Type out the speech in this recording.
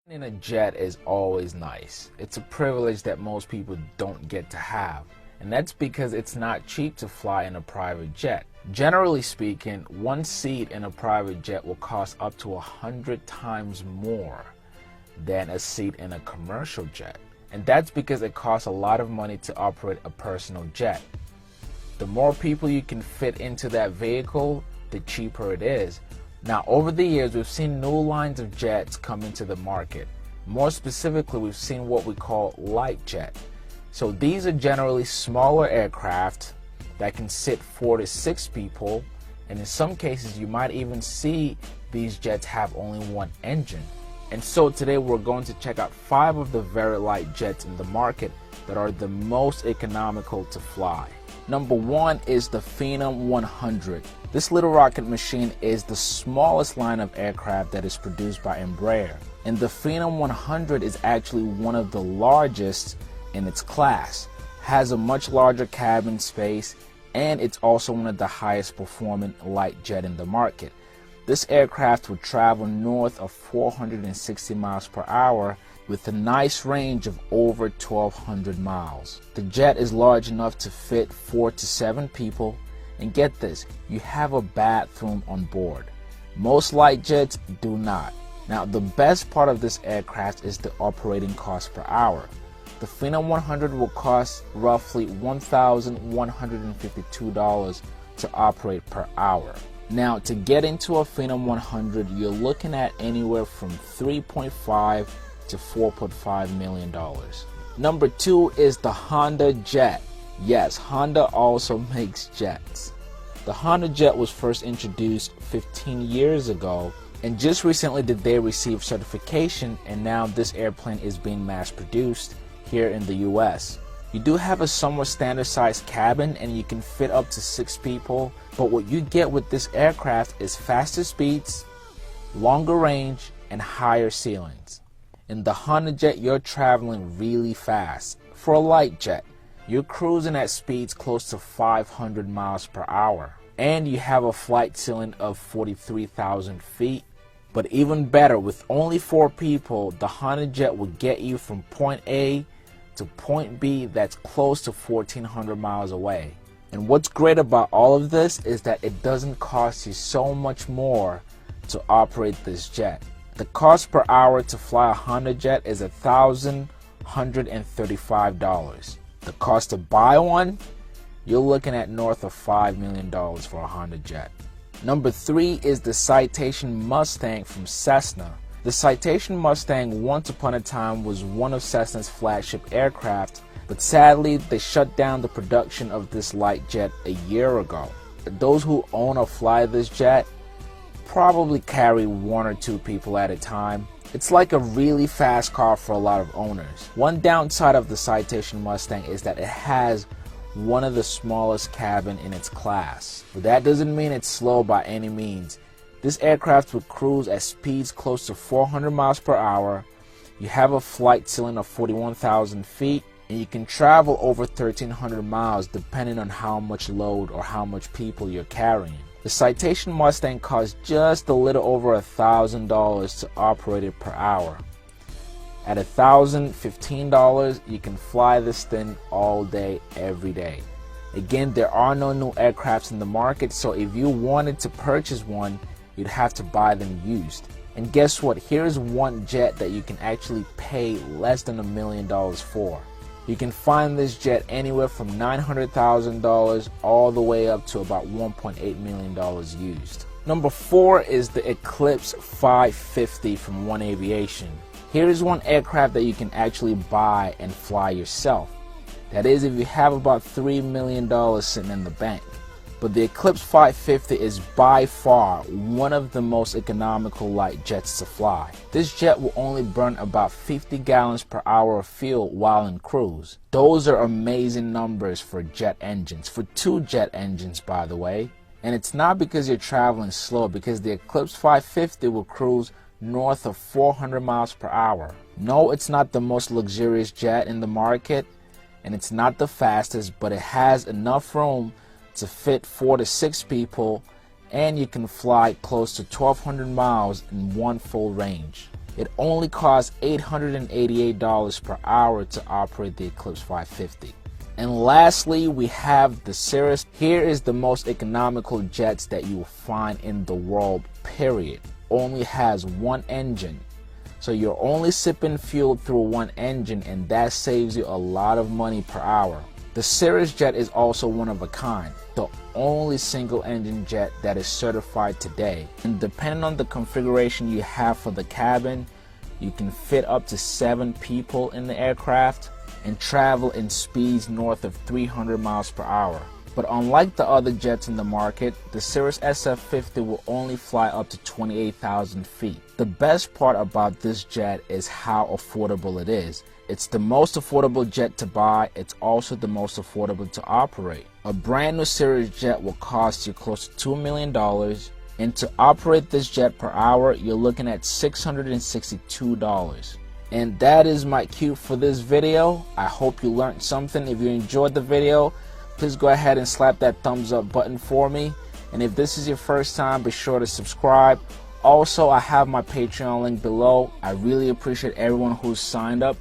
In a jet is always nice. It's a privilege that most people don't get to have, and that's because it's not cheap to fly in a private jet. Generally speaking, one seat in a private jet will cost up to 100 times more than a seat in a commercial jet, and that's because it costs a lot of money to operate a personal jet. The more people you can fit into that vehicle, the cheaper it is. Now, over the years, we've seen new lines of jets come into the market. More specifically, we've seen what we call light jet. So these are generally smaller aircraft that can sit 4 to 6 people, and in some cases, you might even see these jets have only one engine. And so today, we're going to check out 5 of the very light jets in the market that are the most economical to fly. Number 1 is the Phenom 100. This little rocket machine is the smallest line of aircraft that is produced by Embraer. And the Phenom 100 is actually one of the largest in its class, has a much larger cabin space, and it's also one of the highest performing light jet in the market. This aircraft would travel north of 460 miles per hour with a nice range of over 1,200 miles. The jet is large enough to fit 4 to 7 people, and get this, you have a bathroom on board. Most light jets do not. Now, the best part of this aircraft is the operating cost per hour. The Phenom 100 will cost roughly $1,152 to operate per hour. Now, to get into a Phenom 100, you're looking at anywhere from $3.5 to $4.5 million. Number 2 is the Honda Jet. Yes, Honda also makes jets. The Honda Jet was first introduced 15 years ago, and just recently did they receive certification, and now this airplane is being mass produced here in the US. You do have a somewhat standard sized cabin and you can fit up to 6 people, but what you get with this aircraft is faster speeds, longer range, and higher ceilings. In the Honda Jet, you're traveling really fast. For a light jet, you're cruising at speeds close to 500 miles per hour. And you have a flight ceiling of 43,000 feet. But even better, with only 4 people, the Honda Jet will get you from point A to point B that's close to 1,400 miles away. And what's great about all of this is that it doesn't cost you so much more to operate this jet. The cost per hour to fly a Honda Jet is $1,135. The cost to buy one, you're looking at north of $5 million for a Honda Jet. Number 3 is the Citation Mustang from Cessna. The Citation Mustang once upon a time was one of Cessna's flagship aircraft, but sadly they shut down the production of this light jet a year ago. Those who own or fly this jet probably carry 1 or 2 people at a time. It's like a really fast car for a lot of owners. One downside of the Citation Mustang is that it has one of the smallest cabin in its class. But that doesn't mean it's slow by any means. This aircraft would cruise at speeds close to 400 miles per hour. You have a flight ceiling of 41,000 feet, and you can travel over 1,300 miles depending on how much load or how much people you're carrying. The Citation Mustang costs just a little over $1,000 to operate it per hour. At $1,015, you can fly this thing all day, every day. Again, there are no new aircrafts in the market, so if you wanted to purchase one, you'd have to buy them used. And guess what? Here's one jet that you can actually pay less than $1 million for. You can find this jet anywhere from $900,000 all the way up to about $1.8 million used. Number 4 is the Eclipse 550 from One Aviation. Here is one aircraft that you can actually buy and fly yourself. That is, if you have about $3 million sitting in the bank. But the Eclipse 550 is by far one of the most economical light jets to fly. This jet will only burn about 50 gallons per hour of fuel while in cruise. Those are amazing numbers for jet engines, for 2 jet engines by the way. And it's not because you're traveling slow, because the Eclipse 550 will cruise north of 400 miles per hour. No, it's not the most luxurious jet in the market, and it's not the fastest, but it has enough room to fit 4 to 6 people, and you can fly close to 1,200 miles in one full range. It only costs $888 per hour to operate the Eclipse 550. And lastly, we have the Sirus. Here is the most economical jets that you will find in the world, period. Only has one engine. So you're only sipping fuel through one engine, and that saves you a lot of money per hour. The Sirus jet is also one of a kind, the only single engine jet that is certified today. And depending on the configuration you have for the cabin, you can fit up to 7 people in the aircraft and travel in speeds north of 300 miles per hour. But unlike the other jets in the market, the Sirus SF50 will only fly up to 28,000 feet. The best part about this jet is how affordable it is. It's the most affordable jet to buy. It's also the most affordable to operate. A brand new Sirus jet will cost you close to $2 million. And to operate this jet per hour, you're looking at $662. And that is my cue for this video. I hope you learned something. If you enjoyed the video, please go ahead and slap that thumbs up button for me. And if this is your first time, be sure to subscribe. Also, I have my Patreon link below. I really appreciate everyone who's signed up.